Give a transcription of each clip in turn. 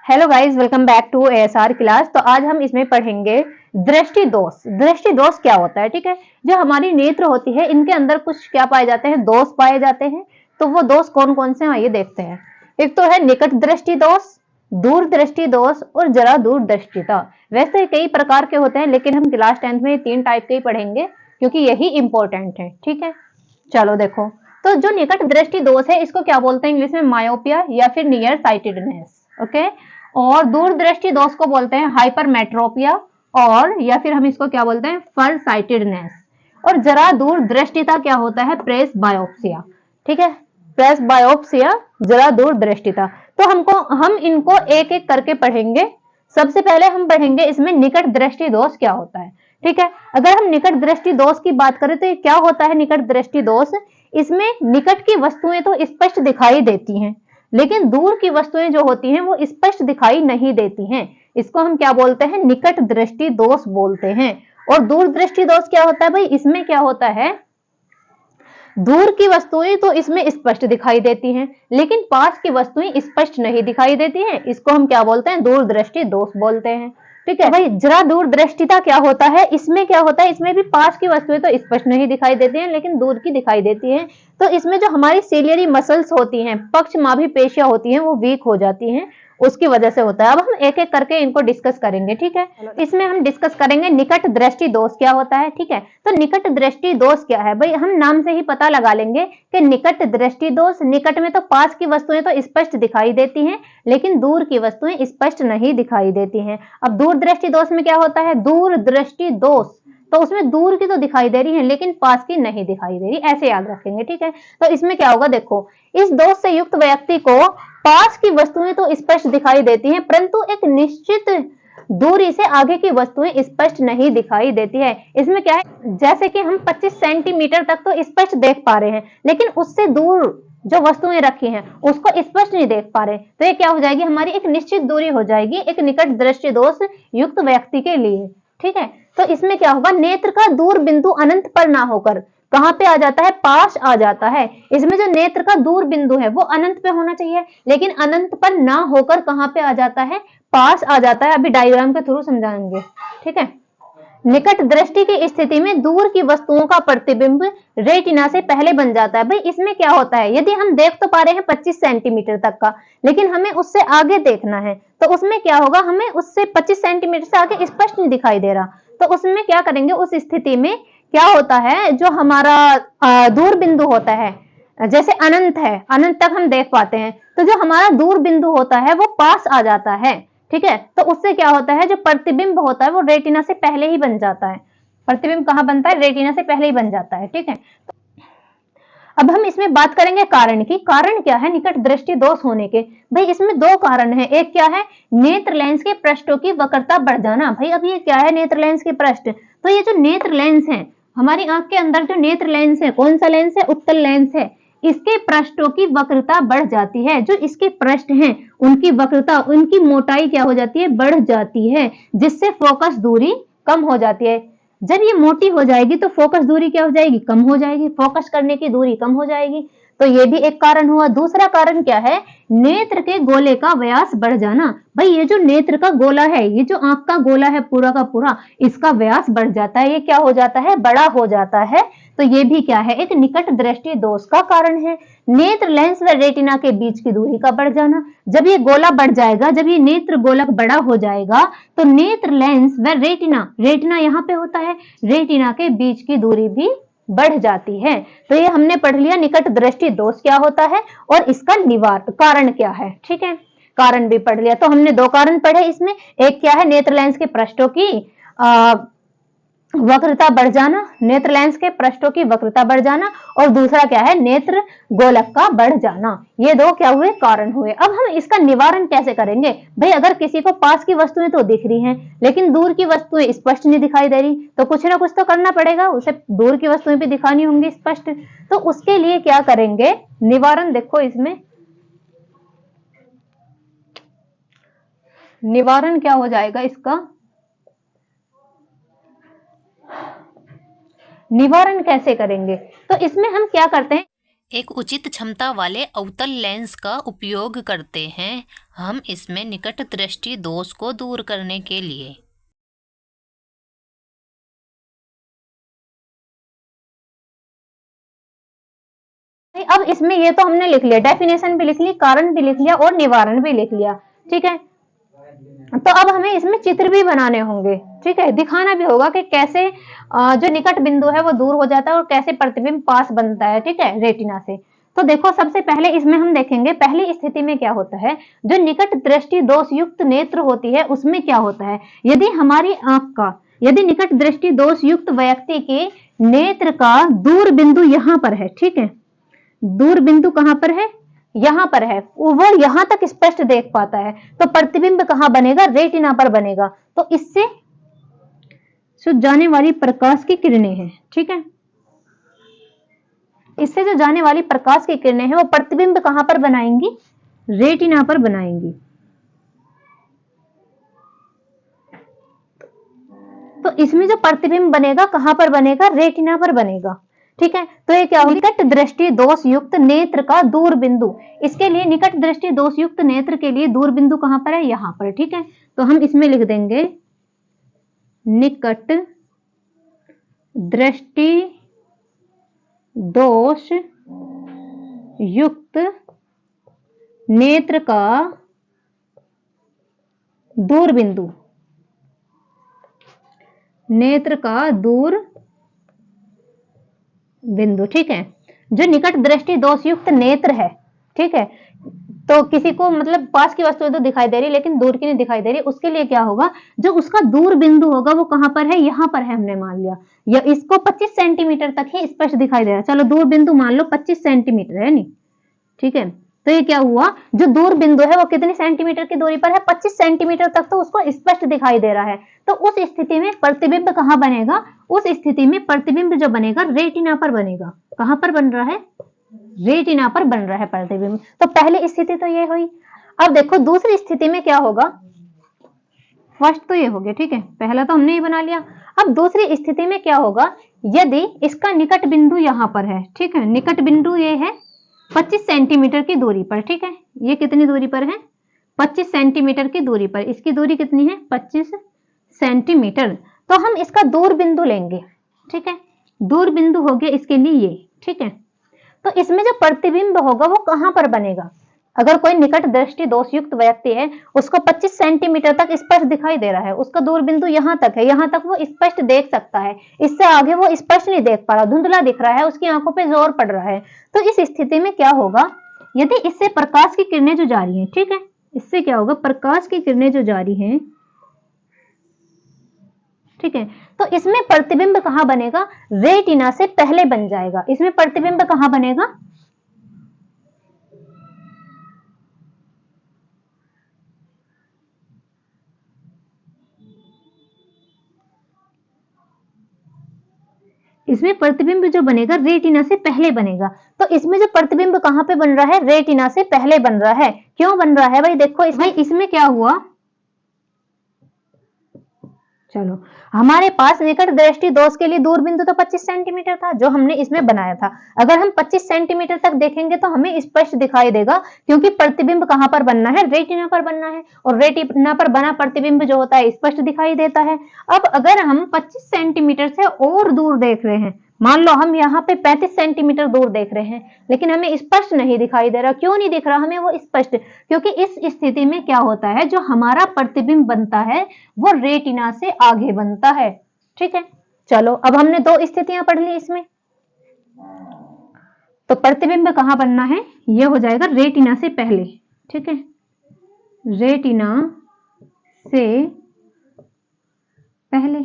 Hello guys, welcome back to ASR class. तो आज हम इसमें पढ़ेंगे दृष्टि दोष। दृष्टि दोष क्या होता है, ठीक है। जो हमारी नेत्र होती है, इनके अंदर कुछ क्या पाए जाते हैं, दोष पाए जाते हैं। तो वो दोष कौन कौन से हैं आइए देखते हैं। एक तो है निकट दृष्टि दोष, दूर दृष्टि दोष और जरा दूर दृष्टिता। वैसे कई प्रकार के होते हैं, लेकिन हम क्लास 10th में 3 टाइप के ही पढ़ेंगे क्योंकि यही इंपॉर्टेंट है, ठीक है। चलो देखो, तो जो निकट दृष्टि दोष है इसको क्या बोलते हैं इंग्लिश में, मायोपिया या फिर नियर साइटेडनेस, ओके। और दूरदृष्टि दोष को बोलते हैं हाइपरमेट्रोपिया, और या फिर हम इसको क्या बोलते हैं, फर साइटेडनेस। और जरा दूर दृष्टिता क्या होता है, प्रेस बायोप्सिया, ठीक है। प्रेस बायोप्सिया, जरा दूर दृष्टिता। तो हम इनको एक एक करके पढ़ेंगे। सबसे पहले हम पढ़ेंगे इसमें निकट दृष्टि दोष क्या होता है, ठीक है। अगर हम निकट दृष्टि दोष की बात करें तो ये क्या होता है निकट दृष्टि दोष। इसमें निकट की वस्तुएं तो स्पष्ट दिखाई देती हैं, लेकिन दूर की वस्तुएं जो होती हैं वो स्पष्ट दिखाई नहीं देती हैं। इसको हम क्या बोलते हैं, निकट दृष्टि दोष बोलते हैं। और दूर दृष्टि दोष क्या होता है भाई, इसमें क्या होता है, दूर की वस्तुएं तो इसमें स्पष्ट दिखाई देती हैं, लेकिन पास की वस्तुएं स्पष्ट नहीं दिखाई देती हैं। इसको हम क्या बोलते हैं, दूर दृष्टि दोष बोलते हैं, ठीक है। भाई जरा दूर दृष्टिता क्या होता है, इसमें क्या होता है, इसमें भी पास की वस्तुएं तो स्पष्ट नहीं दिखाई देती हैं, लेकिन दूर की दिखाई देती हैं। तो इसमें जो हमारी सिलियरी मसल्स होती हैं, पक्षमाभी पेशियां होती हैं, वो वीक हो जाती हैं, उसकी वजह से होता है। अब हम एक एक करके इनको डिस्कस करेंगे, ठीक है। इसमें हम डिस्कस करेंगे निकट दृष्टि दोष क्या होता है, ठीक है। तो निकट दृष्टि दोष क्या है भाई, हम नाम से ही पता लगा लेंगे कि निकट दृष्टि दोष, निकट में तो पास की वस्तुएं तो स्पष्ट दिखाई देती हैं, लेकिन दूर की वस्तुएं स्पष्ट नहीं दिखाई देती हैं। अब दूर दृष्टि दोष में क्या होता है, दूर दृष्टि दोष तो उसमें दूर की तो दिखाई दे रही है, लेकिन पास की नहीं दिखाई दे रही, ऐसे याद रखेंगे, ठीक है। तो इसमें क्या होगा, देखो, इस दोष से युक्त व्यक्ति को पास की वस्तुएं तो स्पष्ट दिखाई देती हैं, परंतु एक निश्चित दूरी से आगे की वस्तुएं स्पष्ट नहीं दिखाई देती है। इसमें क्या है, जैसे कि हम 25 सेंटीमीटर तक तो स्पष्ट देख पा रहे हैं, लेकिन उससे दूर जो वस्तुएं रखी हैं उसको स्पष्ट नहीं देख पा रहे। तो ये क्या हो जाएगी, हमारी एक निश्चित दूरी हो जाएगी एक निकट दृष्टि दोष युक्त व्यक्ति के लिए, ठीक है। तो इसमें क्या होगा, नेत्र का दूर बिंदु अनंत पर ना होकर कहां पे आ जाता है, पास आ जाता है। इसमें जो नेत्र का दूर बिंदु है वो अनंत पे होना चाहिए, लेकिन अनंत पर ना होकर कहां पे आ जाता है, पास आ जाता है। अभी डायग्राम के थ्रू समझाएंगे, ठीक है। निकट दृष्टि की स्थिति में दूर की वस्तुओं का प्रतिबिंब रेटिना से पहले बन जाता है। भाई इसमें क्या होता है, यदि हम देख तो पा रहे हैं 25 सेंटीमीटर तक का, लेकिन हमें उससे आगे देखना है, तो उसमें क्या होगा, हमें उससे 25 सेंटीमीटर से आगे स्पष्ट नहीं दिखाई दे रहा। तो उसमें क्या करेंगे, उस स्थिति में क्या होता है, जो हमारा दूर बिंदु होता है, जैसे अनंत है, अनंत तक हम देख पाते हैं, तो जो हमारा दूर बिंदु होता है वो पास आ जाता है, ठीक है। तो उससे क्या होता है, जो प्रतिबिंब होता है वो रेटिना से पहले ही बन जाता है। प्रतिबिंब कहाँ बनता है, रेटिना से पहले ही बन जाता है, ठीक है। अब हम इसमें बात करेंगे कारण की। कारण क्या है निकट दृष्टि दोष होने के, भाई इसमें 2 कारण है। एक क्या है, नेत्र लेंस के पृष्ठों की वक्रता बढ़ जाना। भाई अब ये क्या है, नेत्र लेंस के पृष्ठ, तो ये जो नेत्र लेंस है, हमारी आंख के अंदर जो नेत्र लेंस है, कौन सा लेंस है, उत्तल लेंस है, इसके पृष्ठों की वक्रता बढ़ जाती है। जो इसके पृष्ठ हैं उनकी वक्रता, उनकी मोटाई क्या हो जाती है, बढ़ जाती है, जिससे फोकस दूरी कम हो जाती है। जब ये मोटी हो जाएगी तो फोकस दूरी क्या हो जाएगी, कम हो जाएगी, फोकस करने की दूरी कम हो जाएगी। तो ये भी एक कारण हुआ। दूसरा कारण क्या है, नेत्र के गोले का व्यास बढ़ जाना। भाई ये जो नेत्र का गोला है, ये जो आंख का गोला है पूरा का पूरा, इसका व्यास बढ़ जाता है, ये क्या हो जाता है, बड़ा हो जाता है। तो ये भी क्या है, एक निकट दृष्टि दोष का कारण है। नेत्र लेंस व रेटिना के बीच की दूरी का बढ़ जाना। जब ये गोला बढ़ जाएगा, जब ये नेत्र गोलक बड़ा हो जाएगा, तो नेत्र लेंस व रेटिना, रेटिना यहाँ पे होता है, रेटिना के बीच की दूरी भी बढ़ जाती है। तो ये हमने पढ़ लिया निकट दृष्टि दोष क्या होता है और इसका निवारण कारण क्या है, ठीक है। कारण भी पढ़ लिया। तो हमने 2 कारण पढ़े इसमें, एक क्या है, नेत्र लेंस के पृष्ठों की वक्रता बढ़ जाना, नेत्र लेंस के पृष्ठों की वक्रता बढ़ जाना, और दूसरा क्या है, नेत्र गोलक का बढ़ जाना। ये 2 क्या हुए, कारण हुए। अब हम इसका निवारण कैसे करेंगे, भाई अगर किसी को पास की वस्तुएं तो दिख रही हैं, लेकिन दूर की वस्तुएं स्पष्ट नहीं दिखाई दे रही, तो कुछ ना कुछ तो करना पड़ेगा, उसे दूर की वस्तुएं भी दिखानी होंगी स्पष्ट। तो उसके लिए क्या करेंगे, निवारण देखो, इसमें निवारण क्या हो जाएगा इसका, निवारण कैसे करेंगे, तो इसमें हम क्या करते हैं, एक उचित क्षमता वाले अवतल लेंस का उपयोग करते हैं हम इसमें निकट दृष्टि दोष को दूर करने के लिए। अब इसमें ये तो हमने लिख लिया, डेफिनेशन भी लिख ली, कारण भी लिख लिया और निवारण भी लिख लिया, ठीक है। तो अब हमें इसमें चित्र भी बनाने होंगे, ठीक है, दिखाना भी होगा कि कैसे जो निकट बिंदु है वो दूर हो जाता है और कैसे प्रतिबिंब पास बनता है, ठीक है, रेटिना से। तो देखो सबसे पहले इसमें हम देखेंगे पहली स्थिति में क्या होता है, जो निकट दृष्टि दोष युक्त नेत्र होती है उसमें क्या होता है। यदि हमारी आंख का, यदि निकट दृष्टि दोष युक्त व्यक्ति के नेत्र का दूर बिंदु यहाँ पर है, ठीक है, दूर बिंदु कहां पर है, यहां पर है, वो यहां तक स्पष्ट देख पाता है, तो प्रतिबिंब कहां बनेगा, रेटिना पर बनेगा। तो इससे जो जाने वाली प्रकाश की किरणें हैं, ठीक है, इससे जो जाने वाली प्रकाश की किरणें हैं वो प्रतिबिंब कहां पर बनाएंगी, रेटिना पर बनाएंगी। तो इसमें जो प्रतिबिंब बनेगा कहां पर बनेगा, रेटिना पर बनेगा, ठीक है। तो ये क्या होगा, निकट दृष्टि दोष युक्त नेत्र का दूर बिंदु। इसके लिए निकट दृष्टि दोष युक्त नेत्र के लिए दूर बिंदु कहां पर है, यहां पर, ठीक है। तो हम इसमें लिख देंगे निकट दृष्टि दोष युक्त नेत्र का दूर बिंदु, नेत्र का दूर बिंदु, ठीक है। जो निकट दृष्टि दोष युक्त नेत्र है, ठीक है, तो किसी को मतलब पास की वस्तु तो दिखाई दे रही लेकिन दूर की नहीं दिखाई दे रही, उसके लिए क्या होगा, जो उसका दूर बिंदु होगा वो कहां पर है, यहां पर है, हमने मान लिया, या इसको 25 सेंटीमीटर तक ही स्पष्ट दिखाई दे रहा है, चलो दूर बिंदु मान लो 25 सेंटीमीटर है, नहीं, ठीक है। तो ये क्या हुआ, जो दूर बिंदु है वो कितने सेंटीमीटर की दूरी पर है, 25 सेंटीमीटर तक तो उसको स्पष्ट दिखाई दे रहा है। तो उस स्थिति में प्रतिबिंब कहां बनेगा, उस स्थिति में प्रतिबिंब जो बनेगा रेटिना पर बनेगा। कहां पर बन रहा है, रेटिना पर बन रहा है प्रतिबिंब। तो पहली स्थिति तो ये हुई। अब देखो दूसरी स्थिति में क्या होगा, फर्स्ट तो ये हो गया, ठीक है, पहला तो हमने ही बना लिया। अब दूसरी स्थिति में क्या होगा, यदि इसका निकट बिंदु यहां पर है, ठीक है, निकट बिंदु ये है 25 सेंटीमीटर की दूरी पर, ठीक है, ये कितनी दूरी पर है, 25 सेंटीमीटर की दूरी पर, इसकी दूरी कितनी है, 25 सेंटीमीटर। तो हम इसका दूर बिंदु लेंगे, ठीक है, दूर बिंदु हो गया इसके लिए ये, ठीक है। तो इसमें जो प्रतिबिंब होगा वो कहां पर बनेगा, अगर कोई निकट दृष्टि दोष युक्त व्यक्ति है उसको 25 सेंटीमीटर तक स्पष्ट दिखाई दे रहा है, उसका दूर बिंदु यहां तक है, यहां तक वो स्पष्ट देख सकता है, इससे आगे वो स्पष्ट नहीं देख पा रहा, धुंधला दिख रहा है, उसकी आंखों पे जोर पड़ रहा है। तो इस स्थिति में क्या होगा, यदि इससे प्रकाश की किरणें जो जा रही हैं, ठीक है, इससे क्या होगा, प्रकाश की किरणें जो जा रही हैं, ठीक है, तो इसमें प्रतिबिंब कहां बनेगा, रेटिना से पहले बन जाएगा। इसमें प्रतिबिंब कहां बनेगा, इसमें प्रतिबिंब जो बनेगा रेटिना से पहले बनेगा। तो इसमें जो प्रतिबिंब कहां पे बन रहा है, रेटिना से पहले बन रहा है। क्यों बन रहा है भाई, देखो इसमें क्या हुआ, चलो हमारे पास निकट दृष्टि दोष के लिए दूर बिंदु तो 25 सेंटीमीटर था जो हमने इसमें बनाया था। अगर हम 25 सेंटीमीटर तक देखेंगे तो हमें स्पष्ट दिखाई देगा, क्योंकि प्रतिबिंब कहां पर बनना है, रेटिना पर बनना है, और रेटिना पर बना प्रतिबिंब जो होता है स्पष्ट दिखाई देता है। अब अगर हम 25 सेंटीमीटर से और दूर देख रहे हैं, मान लो हम यहाँ पे 35 सेंटीमीटर दूर देख रहे हैं, लेकिन हमें स्पष्ट नहीं दिखाई दे रहा, क्यों नहीं दिख रहा हमें वो स्पष्ट, क्योंकि इस स्थिति में क्या होता है, जो हमारा प्रतिबिंब बनता है वो रेटिना से आगे बनता है, ठीक है। चलो अब हमने दो स्थितियां पढ़ ली इसमें, तो प्रतिबिंब कहां बनना है, ये हो जाएगा रेटिना से पहले, ठीक है, रेटिना से पहले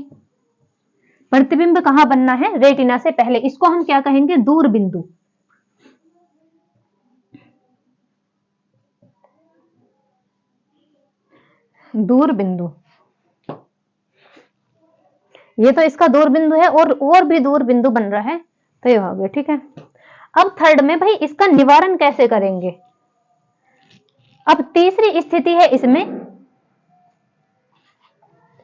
प्रतिबिंब कहां बनना है, रेटिना से पहले, इसको हम क्या कहेंगे, दूर बिंदु। दूर बिंदु, ये तो इसका दूर बिंदु है, और भी दूर बिंदु बन रहा है, तो ये हो गया, ठीक है। अब थर्ड में भाई इसका निवारण कैसे करेंगे। अब तीसरी स्थिति है इसमें,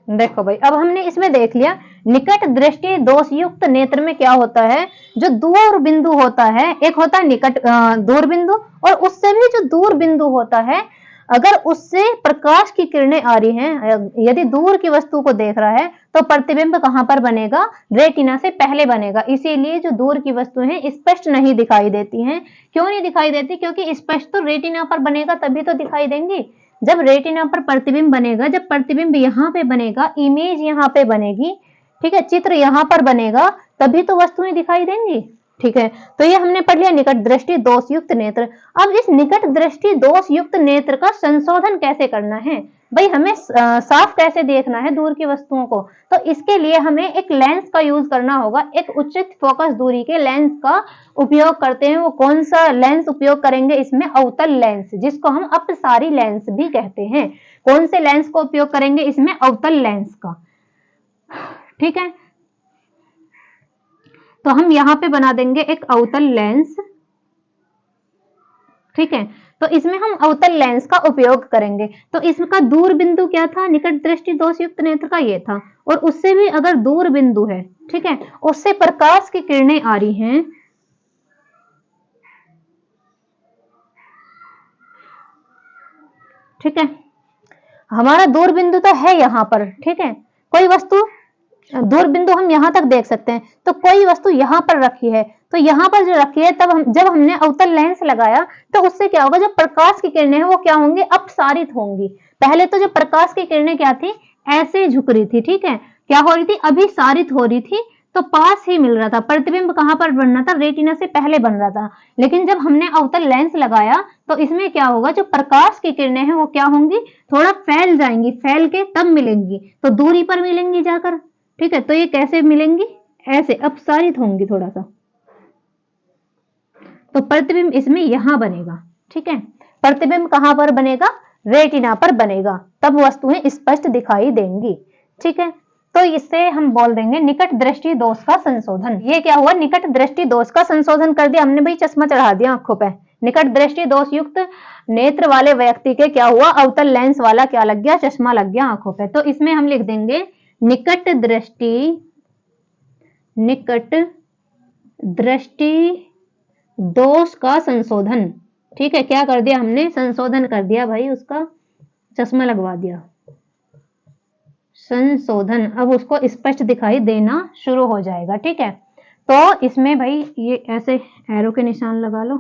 देखो भाई अब हमने इसमें देख लिया निकट दृष्टि दोष युक्त नेत्र में क्या होता है, जो दूर बिंदु होता है, एक होता है निकट दूर बिंदु, और उससे भी जो दूर बिंदु होता है, अगर उससे प्रकाश की किरणें आ रही हैं, यदि दूर की वस्तु को देख रहा है तो प्रतिबिंब कहां पर बनेगा, रेटिना से पहले बनेगा। इसीलिए जो दूर की वस्तु हैं स्पष्ट नहीं दिखाई देती हैं। क्यों नहीं दिखाई देती, क्योंकि स्पष्ट तो रेटिना पर बनेगा तभी तो दिखाई देंगी। जब रेटिना पर प्रतिबिंब बनेगा, जब प्रतिबिंब यहाँ पे बनेगा, इमेज यहाँ पे बनेगी, ठीक है, चित्र यहाँ पर बनेगा, तभी तो वस्तुएं दिखाई देंगी। ठीक है, तो ये हमने पढ़ लिया निकट दृष्टि दोष युक्त नेत्र। अब इस निकट दृष्टि दोष युक्त नेत्र का संशोधन कैसे करना है, भाई हमें साफ कैसे देखना है दूर की वस्तुओं को, तो इसके लिए हमें एक लेंस का यूज करना होगा। एक उचित फोकस दूरी के लेंस का उपयोग करते हैं। वो कौन सा लेंस उपयोग करेंगे, इसमें अवतल लेंस, जिसको हम अपसारी लेंस भी कहते हैं। कौन से लेंस को उपयोग करेंगे, इसमें अवतल लेंस का। ठीक है, तो हम यहां पे बना देंगे एक अवतल लेंस। ठीक है, तो इसमें हम अवतल लेंस का उपयोग करेंगे। तो इसका दूर बिंदु क्या था, निकट दृष्टि दोष युक्त नेत्र का ये था, और उससे भी अगर दूर बिंदु है, ठीक है, उससे प्रकाश की किरणें आ रही हैं, ठीक है, हमारा दूर बिंदु तो है यहाँ पर, ठीक है, कोई वस्तु दूर बिंदु हम यहां तक देख सकते हैं, तो कोई वस्तु यहां पर रखी है, तो यहां पर जो रखी है, तब जब हमने अवतल लेंस लगाया तो उससे क्या होगा, जो प्रकाश की किरणें हैं वो क्या होंगी, अपसारित होंगी। पहले तो जो प्रकाश की किरणें क्या थी, ऐसे झुक रही थी, ठीक है, क्या हो रही थी, अभिसारित हो रही थी, तो पास ही मिल रहा था। प्रतिबिंब कहां पर बन रहा था, रेटिना से पहले बन रहा था। लेकिन जब हमने अवतल लेंस लगाया तो इसमें क्या होगा, जो प्रकाश की किरणें हैं वो क्या होंगी, थोड़ा फैल जाएंगी, फैल के तब मिलेंगी, तो दूरी पर मिलेंगी जाकर। ठीक है, तो ये कैसे मिलेंगी, ऐसे अपसारित होंगी थोड़ा सा, तो प्रतिबिंब इसमें यहां बनेगा। ठीक है, प्रतिबिंब कहां पर बनेगा, रेटिना पर बनेगा, तब वस्तुएं स्पष्ट दिखाई देंगी। ठीक है, तो इससे हम बोल देंगे निकट दृष्टि दोष का संशोधन। ये क्या हुआ, निकट दृष्टि दोष का संशोधन कर दिया हमने, भाई चश्मा चढ़ा दिया आंखों पे। निकट दृष्टि दोष युक्त नेत्र वाले व्यक्ति के क्या हुआ, अवतल लेंस वाला क्या लग गया, चश्मा लग गया आंखों पे। तो इसमें हम लिख देंगे निकट दृष्टि दोष का संशोधन। ठीक है, क्या कर दिया हमने, संशोधन कर दिया भाई, उसका चश्मा लगवा दिया, संशोधन। अब उसको स्पष्ट दिखाई देना शुरू हो जाएगा। ठीक है, तो इसमें भाई ये ऐसे एरो के निशान लगा लो।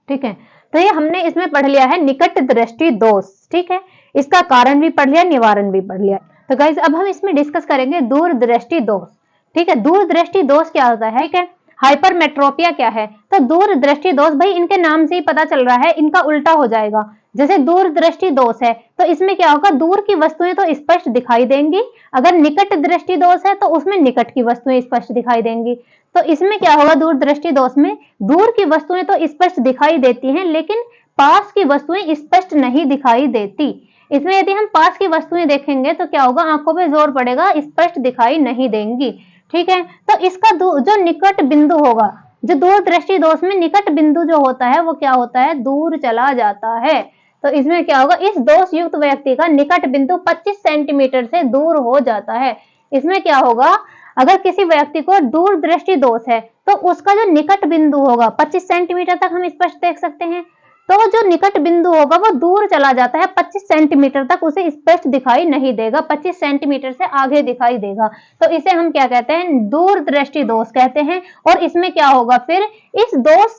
ठीक है, तो ये हमने इसमें पढ़ लिया है निकट दृष्टि दोष। ठीक है, इसका कारण भी पढ़ लिया, निवारण भी पढ़ लिया। तो गाइस अब हम इसमें डिस्कस करेंगे दूर दृष्टि दोष। ठीक है, दूर दृष्टि दोष क्या होता है, ठीक है, हाइपरमेट्रोपिया क्या है, तो दूर दृष्टि दोष भाई इनके नाम से ही पता चल रहा है, इनका उल्टा हो जाएगा। जैसे दूर दृष्टि दोष है तो इसमें क्या होगा, दूर की वस्तुएं तो स्पष्ट दिखाई देंगी। अगर निकट दृष्टि दोष है तो उसमें निकट की वस्तुएं स्पष्ट दिखाई देंगी। तो इसमें क्या होगा, दूर दृष्टि दोष में दूर की वस्तुएं तो स्पष्ट दिखाई देती हैं, लेकिन पास की वस्तुएं स्पष्ट नहीं दिखाई देती। इसमें यदि हम पास की वस्तुएं देखेंगे तो क्या होगा, आंखों पे जोर पड़ेगा, स्पष्ट दिखाई नहीं देंगी। ठीक है, तो इसका जो निकट बिंदु होगा, जो दूर दृष्टि दोष में निकट बिंदु जो होता है वो क्या होता है, दूर चला जाता है। तो इसमें क्या होगा, इस दोष युक्त व्यक्ति का निकट बिंदु 25 सेंटीमीटर से दूर हो जाता है। इसमें क्या होगा, अगर किसी व्यक्ति को दूर दृष्टि दोष है तो उसका जो निकट बिंदु होगा 25 सेंटीमीटर तक हम स्पष्ट देख सकते हैं, तो जो निकट बिंदु होगा वो दूर चला जाता है, 25 सेंटीमीटर तक उसे स्पष्ट दिखाई नहीं देगा, 25 सेंटीमीटर से आगे दिखाई देगा। तो इसे हम क्या कहते हैं, दूर दृष्टि दोष कहते हैं। और इसमें क्या होगा, फिर इस दोष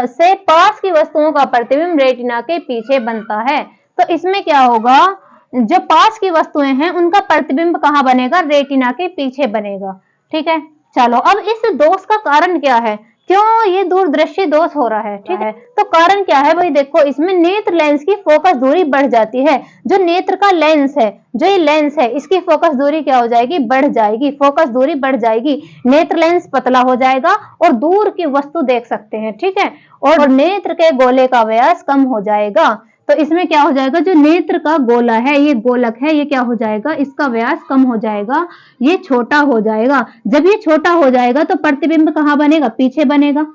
से पास की वस्तुओं का प्रतिबिंब रेटिना के पीछे बनता है। तो इसमें क्या होगा, जो पास की वस्तुएं हैं उनका प्रतिबिंब कहाँ बनेगा, रेटिना के पीछे बनेगा। ठीक है, चलो अब इस दोष का कारण क्या है, क्यों ये दूरदृष्टि दोष हो रहा है। ठीक है, तो कारण क्या है भाई, देखो इसमें नेत्र लेंस की फोकस दूरी बढ़ जाती है। जो नेत्र का लेंस है, जो ये लेंस है, इसकी फोकस दूरी क्या हो जाएगी, बढ़ जाएगी, फोकस दूरी बढ़ जाएगी, नेत्र लेंस पतला हो जाएगा और दूर की वस्तु देख सकते हैं। ठीक है, और नेत्र के गोले का व्यास कम हो जाएगा। तो इसमें क्या हो जाएगा, जो नेत्र का गोला है, ये गोलक है, ये क्या हो जाएगा, इसका व्यास कम हो जाएगा, ये छोटा हो जाएगा। जब ये छोटा हो जाएगा तो प्रतिबिंब कहाँ बनेगा, पीछे बनेगा।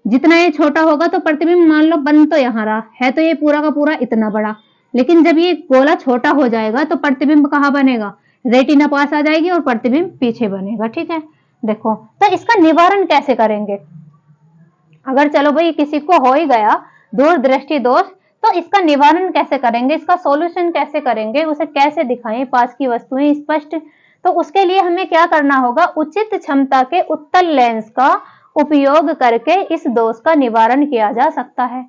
जितना ये छोटा होगा तो प्रतिबिंब मान लो बन तो यहाँ रहा है, तो ये पूरा का पूरा इतना बड़ा, लेकिन जब ये गोला छोटा हो जाएगा तो प्रतिबिंब कहाँ बनेगा, रेटिना पास आ जाएगी और प्रतिबिंब पीछे बनेगा। ठीक है, देखो तो इसका निवारण कैसे करेंगे। अगर चलो भाई किसी को हो ही गया दूरदृष्टि दोष, तो इसका निवारण कैसे करेंगे, इसका सॉल्यूशन कैसे करेंगे, उसे कैसे दिखाएं पास की वस्तुएं स्पष्ट। तो उसके लिए हमें क्या करना होगा, उचित क्षमता के उत्तल लेंस का उपयोग करके इस दोष का निवारण किया जा सकता है।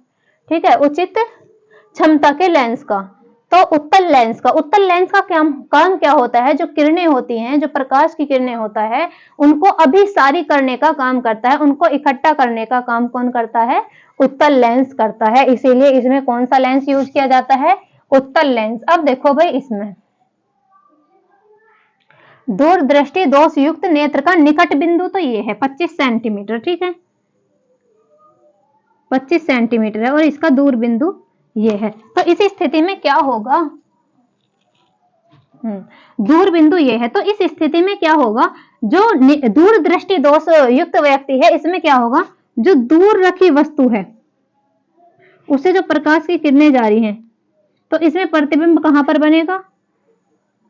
ठीक है, उचित क्षमता के लेंस का, तो उत्तल लेंस का काम क्या होता है, जो किरणें होती हैं, जो प्रकाश की किरणें होता है, उनको अभिसारी करने का काम करता है, उनको इकट्ठा करने का काम कौन करता है, उत्तल लेंस करता है। इसीलिए इसमें कौन सा लेंस यूज किया जाता है, उत्तल लेंस। अब देखो भाई इसमें दूरदृष्टि दोष युक्त नेत्र का निकट बिंदु तो ये है 25 सेंटीमीटर। ठीक है, 25 सेंटीमीटर है और इसका दूर बिंदु ये है। तो इस स्थिति में क्या होगा, दूर बिंदु ये है, तो इस स्थिति में क्या होगा, जो दूरदृष्टि दोष युक्त व्यक्ति है इसमें क्या होगा, जो दूर रखी वस्तु है उसे जो प्रकाश की किरणें जा रही हैं, तो इसमें प्रतिबिंब कहां पर बनेगा,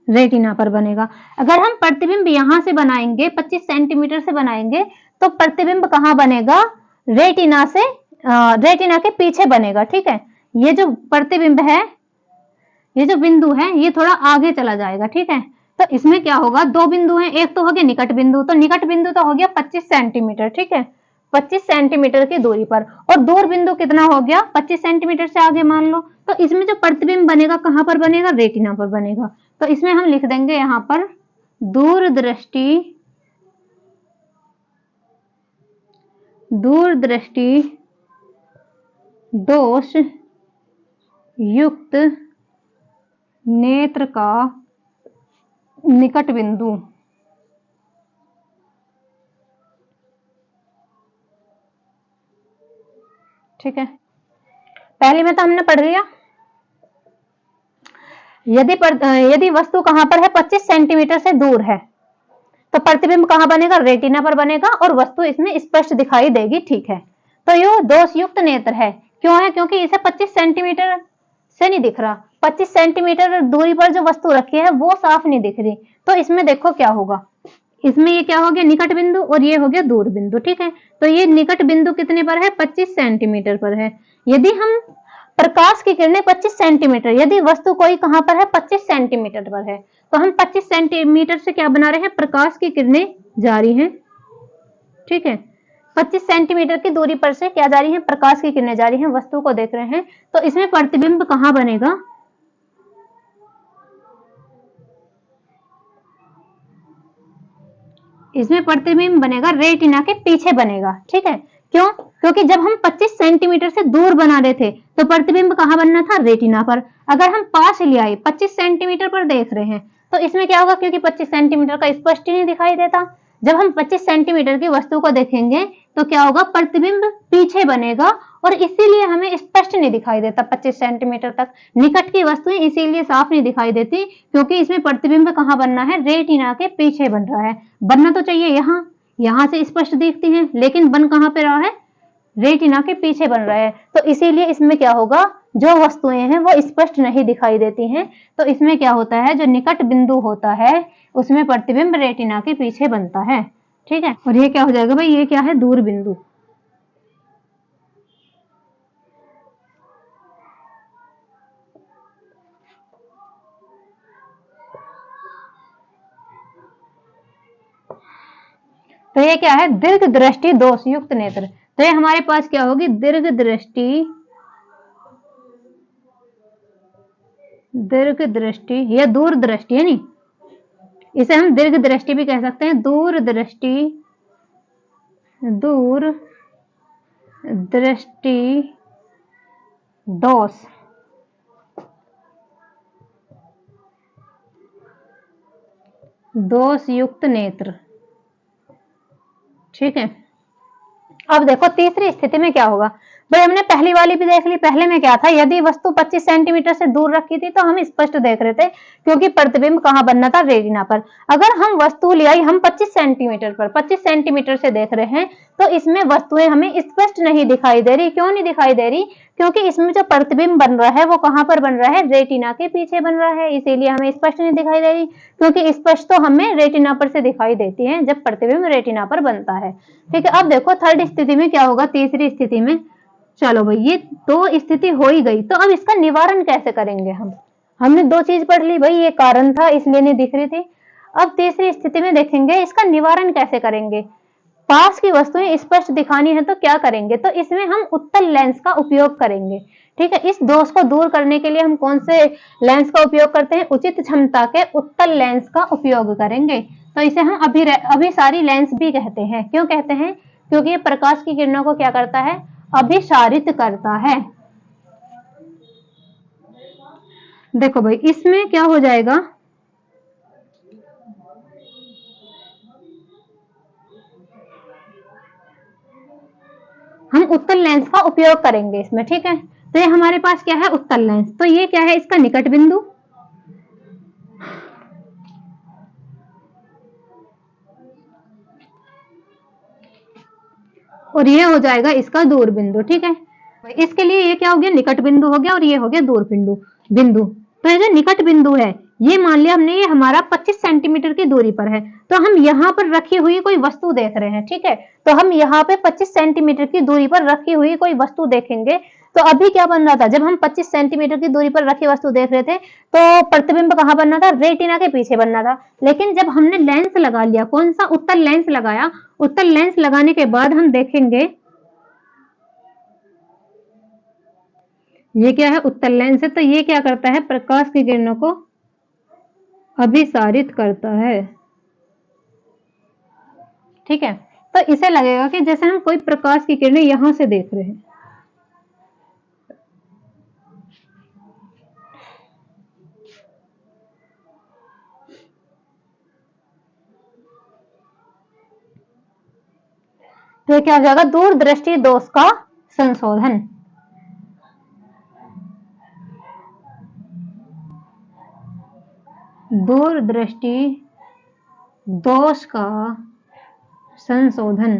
रेटिना पर बनेगा। अगर हम प्रतिबिंब यहां से बनाएंगे 25 सेंटीमीटर से बनाएंगे तो प्रतिबिंब कहां बनेगा, रेटिना से रेटिना के पीछे बनेगा। ठीक है, ये जो प्रतिबिंब है, ये जो बिंदु है ये थोड़ा आगे चला जाएगा। ठीक है, तो इसमें क्या होगा, दो बिंदु हैं, एक तो हो गया निकट बिंदु, तो निकट बिंदु तो हो गया 25 सेंटीमीटर। ठीक है, 25 सेंटीमीटर की दूरी पर, और दूर बिंदु कितना हो गया, 25 सेंटीमीटर से आगे मान लो। तो इसमें जो प्रतिबिंब बनेगा कहां पर बनेगा, रेटिना पर बनेगा। तो इसमें हम लिख देंगे यहां पर दूरदृष्टि दोष युक्त नेत्र का निकट बिंदु। ठीक है, पहले में तो हमने पढ़ लिया, यदि वस्तु कहां पर है, 25 सेंटीमीटर से दूर है, तो प्रतिबिंब कहां बनेगा, रेटिना पर बनेगा और वस्तु इसमें स्पष्ट दिखाई देगी। ठीक है, तो ये दोष युक्त नेत्र है। क्यों है, क्योंकि इसे 25 सेंटीमीटर से नहीं दिख रहा, 25 सेंटीमीटर दूरी पर जो वस्तु रखी है वो साफ नहीं दिख रही। तो इसमें देखो क्या होगा, इसमें ये क्या हो गया, निकट बिंदु, और ये हो गया दूर बिंदु। ठीक है, तो ये निकट बिंदु कितने पर है, 25 सेंटीमीटर पर है। यदि हम प्रकाश की किरणें 25 सेंटीमीटर, यदि वस्तु कोई कहां पर है, 25 सेंटीमीटर पर है, तो हम 25 सेंटीमीटर से क्या बना रहे हैं, प्रकाश की किरणें जा रही हैं। ठीक है, 25 सेंटीमीटर की दूरी पर से क्या जा रही है, प्रकाश की किरणें जा रही हैं, वस्तु को देख रहे हैं। तो इसमें प्रतिबिंब कहां बनेगा, इसमें प्रतिबिंब बनेगा रेटिना के पीछे बनेगा। ठीक है, क्यों, क्योंकि जब हम 25 सेंटीमीटर से दूर बना रहे थे तो प्रतिबिंब कहां बनना था, रेटिना पर। अगर हम पास ले आए, 25 सेंटीमीटर पर देख रहे हैं, तो इसमें क्या होगा, क्योंकि 25 सेंटीमीटर का स्पष्ट ही नहीं दिखाई देता। जब हम 25 सेंटीमीटर की वस्तु को देखेंगे तो क्या होगा, प्रतिबिंब पीछे बनेगा और इसीलिए हमें स्पष्ट नहीं दिखाई देता 25 सेंटीमीटर तक। निकट की वस्तुएं इसीलिए साफ नहीं दिखाई देती क्योंकि इसमें प्रतिबिंब कहां बनना है, रेटिना के पीछे बन रहा है। बनना तो चाहिए यहां से स्पष्ट दिखती है, लेकिन बन कहां पे रहा है, रेटिना के पीछे बन रहा है। तो इसीलिए इसमें क्या होगा, जो वस्तुएं हैं वो स्पष्ट नहीं दिखाई देती हैं। तो इसमें क्या होता है, जो निकट बिंदु होता है उसमें प्रतिबिंब रेटिना के पीछे बनता है। ठीक है, और ये क्या हो जाएगा भाई, ये क्या है, दूर बिंदु। तो ये क्या है, दीर्घ दृष्टि दोष युक्त नेत्र। तो ये हमारे पास क्या होगी, दीर्घ दृष्टि या दूर दृष्टि है नहीं, इसे हम दीर्घ दृष्टि भी कह सकते हैं। दूर दृष्टि दोष युक्त नेत्र। ठीक है, अब देखो तीसरी स्थिति में क्या होगा। भाई हमने पहली वाली भी देख ली, पहले में क्या था, यदि वस्तु 25 सेंटीमीटर से दूर रखी थी तो हम स्पष्ट देख रहे थे क्योंकि प्रतिबिंब कहां बनना था, रेटिना पर। अगर हम वस्तु ले आई, हम 25 सेंटीमीटर पर 25 सेंटीमीटर से देख रहे हैं तो इसमें वस्तुएं हमें स्पष्ट नहीं दिखाई दे रही। क्यों नहीं दिखाई दे रही, क्योंकि इसमें जो प्रतिबिंब बन रहा है वो कहाँ पर बन रहा है, रेटिना के पीछे बन रहा है, इसीलिए हमें स्पष्ट नहीं दिखाई दे रही, क्योंकि स्पष्ट तो हमें रेटिना पर से दिखाई देती है जब प्रतिबिंब रेटिना पर बनता है। ठीक है, अब देखो थर्ड स्थिति में क्या होगा, तीसरी स्थिति में। चलो भाई, ये दो स्थिति हो ही गई, तो अब इसका निवारण कैसे करेंगे हम। हमने दो चीज पढ़ ली भाई, ये कारण था इसलिए नहीं दिख रही थी। अब तीसरी स्थिति में देखेंगे इसका निवारण कैसे करेंगे। पास की वस्तुएं स्पष्ट दिखानी है तो क्या करेंगे, तो इसमें हम उत्तल लेंस का उपयोग करेंगे। ठीक है, इस दोष को दूर करने के लिए हम कौन से लेंस का उपयोग करते हैं, उचित क्षमता के उत्तल लेंस का उपयोग करेंगे। तो इसे हम अभिसारी लेंस भी कहते हैं। क्यों कहते हैं, क्योंकि ये प्रकाश की किरणों को क्या करता है, अभिसारित करता है। देखो भाई, इसमें क्या हो जाएगा, हम उत्तल लेंस का उपयोग करेंगे इसमें। ठीक है, तो ये हमारे पास क्या है, उत्तल लेंस। तो ये क्या है, इसका निकट बिंदु, और ये हो जाएगा इसका दूर बिंदु। ठीक है, इसके लिए ये क्या हो गया, निकट बिंदु हो गया, और ये हो गया दूर बिंदु। तो ये जो निकट बिंदु है, ये मान लिया हमने, ये हमारा 25 सेंटीमीटर की दूरी पर है। तो हम यहाँ पर रखी हुई कोई वस्तु देख रहे हैं। ठीक है, तो हम यहाँ पे 25 सेंटीमीटर की दूरी पर रखी हुई कोई वस्तु देखेंगे। तो अभी क्या बन रहा था, जब हम 25 सेंटीमीटर की दूरी पर रखी वस्तु देख रहे थे तो प्रतिबिंब कहाँ बनना था, रेटिना के पीछे बनना था। लेकिन जब हमने लेंस लगा लिया, कौन सा, उत्तल लेंस लगाया, उत्तल लेंस लगाने के बाद हम देखेंगे, ये क्या है, उत्तल लेंस है। तो ये क्या करता है, प्रकाश की किरणों को अभिसारित करता है। ठीक है, तो इसे लगेगा कि जैसे हम कोई प्रकाश की किरणें यहां से देख रहे हैं। तो ये क्या हो जाएगा, दूरदृष्टि दोष का संशोधन। दूरदृष्टि दोष का संशोधन।